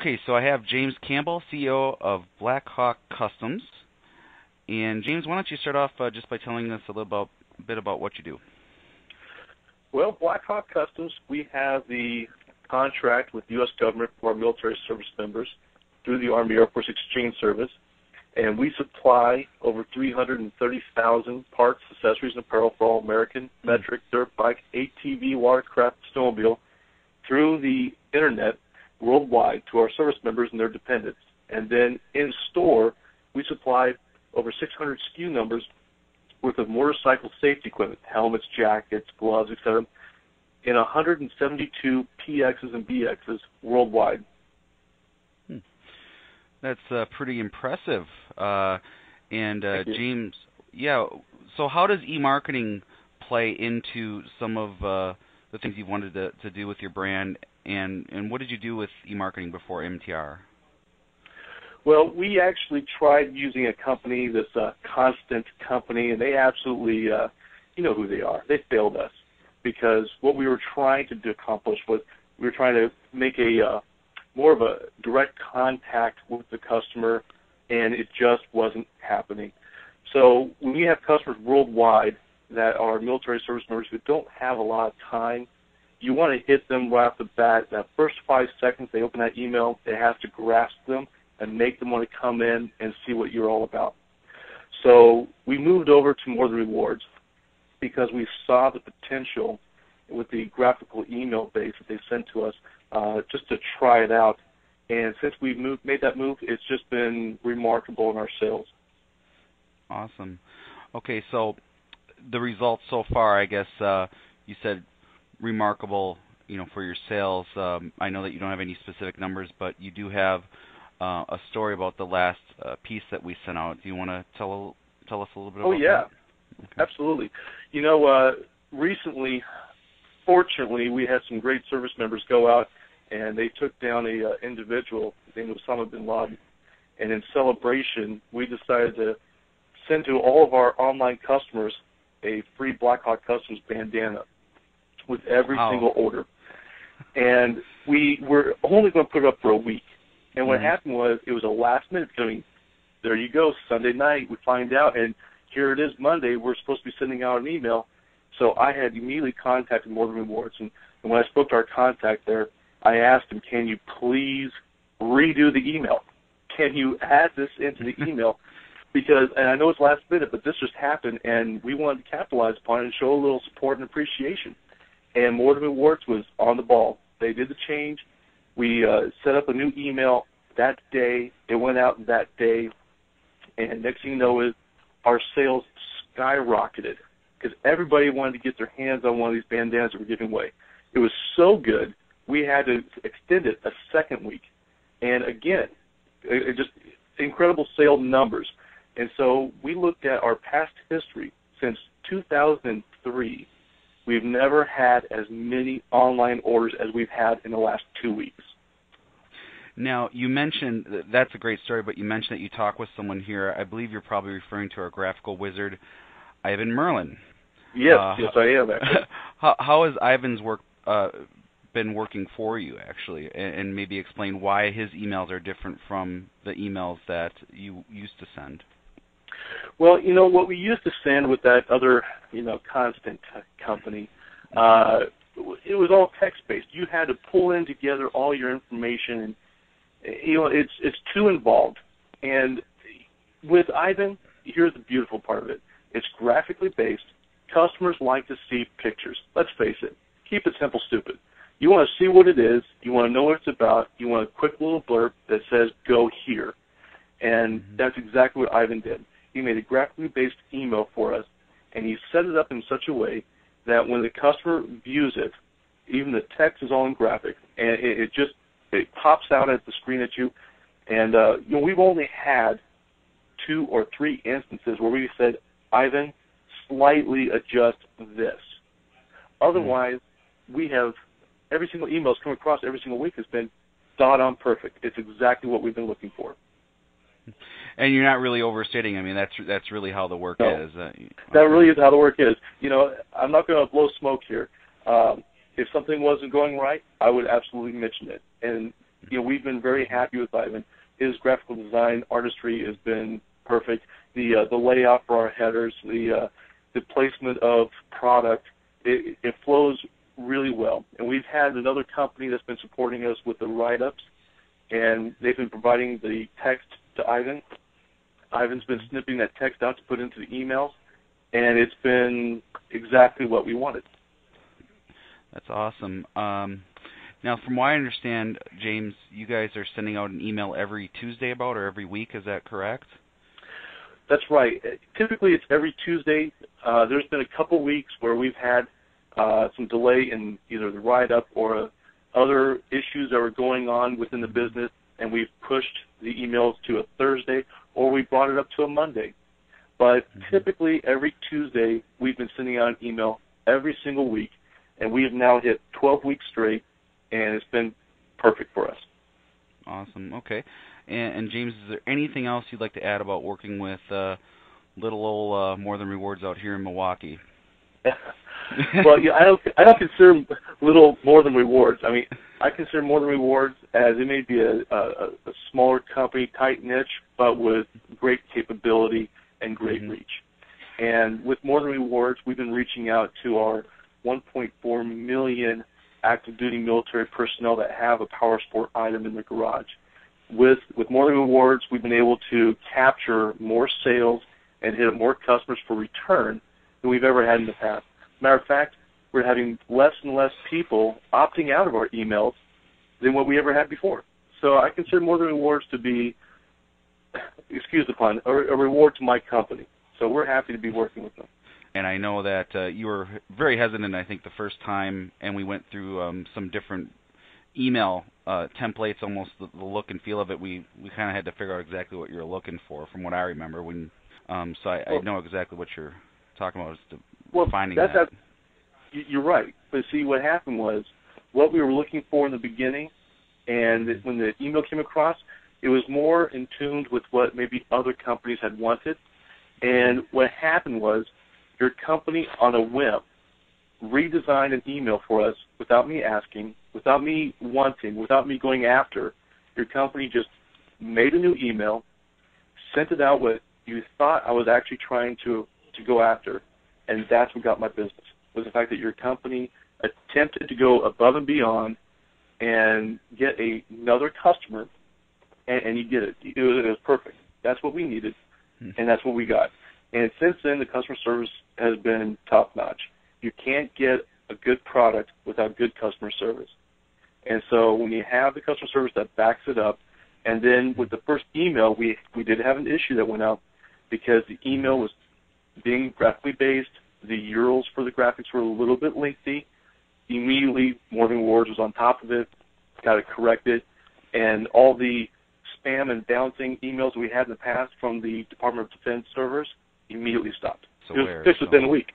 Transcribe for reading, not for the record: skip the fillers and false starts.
Okay, so I have James Campbell, CEO of Blackhawk Customs. And James, why don't you start off just by telling us a bit about what you do? Well, Blackhawk Customs, we have the contract with the U.S. government for our military service members through the Army Air Force Exchange Service, and we supply over 330,000 parts, accessories, and apparel for all American, metric, dirt bike, ATV, watercraft, snowmobile through the Internet worldwide to our service members and their dependents. And then in store, we supply over 600 SKU numbers worth of motorcycle safety equipment, helmets, jackets, gloves, etc., in 172 PXs and BXs worldwide. That's pretty impressive. James, so how does e-marketing play into some of the things you wanted to do with your brand, and what did you do with e-marketing before MTR? Well, we actually tried using a company, this Constant company, and they absolutely, you know who they are. They failed us because what we were trying to accomplish was we were trying to make a more of a direct contact with the customer, and it just wasn't happening. So when we have customers worldwide that are military service members who don't have a lot of time, you want to hit them right off the bat. That first 5 seconds they open that email, it has to grasp them and make them want to come in and see what you're all about. So we moved over to more than rewards because we saw the potential with the graphical email base that they sent to us just to try it out. And since we've made that move, it's just been remarkable in our sales. Awesome. Okay, so the results so far, I guess you said remarkable, for your sales. I know that you don't have any specific numbers, but you do have a story about the last piece that we sent out. Do you want to tell us a little bit about that? Oh, yeah. Okay. Absolutely. Recently, fortunately, we had some great service members go out, and they took down a individual named Osama bin Laden. And in celebration, we decided to send to all of our online customers a free Blackhawk Customs bandana with every single order. And we were only going to put it up for a week. And what happened was it was a last-minute thing. There you go, Sunday night, we find out, and here it is Monday. We're supposed to be sending out an email. So I had immediately contacted More Than Rewards. And when I spoke to our contact there, I asked him, can you please redo the email? Can you add this into the email? Because, and I know it's last minute, but this just happened, and we wanted to capitalize upon it and show a little support and appreciation. And More Than Rewards was on the ball. They did the change. We set up a new email that day. It went out that day. And next thing you know is our sales skyrocketed because everybody wanted to get their hands on one of these bandanas that we're giving away. It was so good, we had to extend it a second week. And again, it just incredible sale numbers. And so we looked at our past history since 2003. We've never had as many online orders as we've had in the last 2 weeks. Now, you mentioned, that's a great story, but you mentioned that you talked with someone here. I believe you're probably referring to our graphical wizard, Ivan Merlin. Yes, yes, I am, actually. How has Ivan's work been working for you, actually? And maybe explain why his emails are different from the emails that you used to send. Well, what we used to send with that other, Constant company, it was all text-based. You had to pull in together all your information, and, it's too involved. And with Ivan, here's the beautiful part of it. It's graphically based. Customers like to see pictures. Let's face it. Keep it simple, stupid. You want to see what it is. You want to know what it's about. You want a quick little blurb that says, go here. And that's exactly what Ivan did. He made a graphically based email for us, and he set it up in such a way that when the customer views it, even the text is all in graphic, and it pops out at the screen at you. And we've only had 2 or 3 instances where we said, Ivan, slightly adjust this. Otherwise, we have every single email that's come across every single week has been on perfect. It's exactly what we've been looking for. And you're not really overstating. I mean, that's really how the work is. That really is how the work is. I'm not going to blow smoke here. If something wasn't going right, I would absolutely mention it. And we've been very happy with Ivan. His graphical design artistry has been perfect. The layout for our headers, the placement of product, it flows really well. And we've had another company that's been supporting us with the write-ups, and they've been providing the text to Ivan. Ivan's been snipping that text out to put into the emails, and it's been exactly what we wanted. That's awesome. Now, from what I understand, James, you guys are sending out an email every Tuesday or every week. Is that correct? That's right. Typically, it's every Tuesday. There's been a couple weeks where we've had some delay in either the write-up or other issues that were going on within the business, and we've pushed the emails to a Thursday, or we brought it up to a Monday. But typically, every Tuesday, we've been sending out an email every single week, and we have now hit 12 weeks straight, and it's been perfect for us. Awesome. Okay. And James, is there anything else you'd like to add about working with little old More Than Rewards out here in Milwaukee? Well, yeah, I don't consider little More Than Rewards. I mean, I consider More Than Rewards as it may be a smaller company, tight niche, but with great capability and great reach. And with More Than Rewards, we've been reaching out to our 1.4 million active duty military personnel that have a power sport item in their garage. With More Than Rewards, we've been able to capture more sales and hit more customers for return than we've ever had in the past. Matter of fact, we're having less and less people opting out of our emails than what we ever had before. So I consider More Than Rewards to be, excuse the pun, a reward to my company. So we're happy to be working with them. And I know that you were very hesitant, I think, the first time, and we went through some different email templates, almost the look and feel of it. We kind of had to figure out exactly what you were looking for, from what I remember. So I know exactly what you're talking about, is finding that. You're right. But see, what happened was what we were looking for in the beginning, and when the email came across, it was more in tune with what maybe other companies had wanted. And what happened was your company, on a whim, redesigned an email for us without me asking, without me wanting, without me going after. Your company just made a new email, sent it out what you thought I was actually trying to go after, and that's what got my business, was the fact that your company attempted to go above and beyond and get another customer, and you did it. It was perfect. That's what we needed, and that's what we got. And since then, the customer service has been top-notch. You can't get a good product without good customer service. And so when you have the customer service that backs it up, and then with the first email, we did have an issue that went out because the email was being graphically based. The URLs for the graphics were a little bit lengthy. Immediately, More Than Rewards was on top of it, got it corrected, and all the spam and bouncing emails we had in the past from the Department of Defense servers immediately stopped. So it was fixed within a week.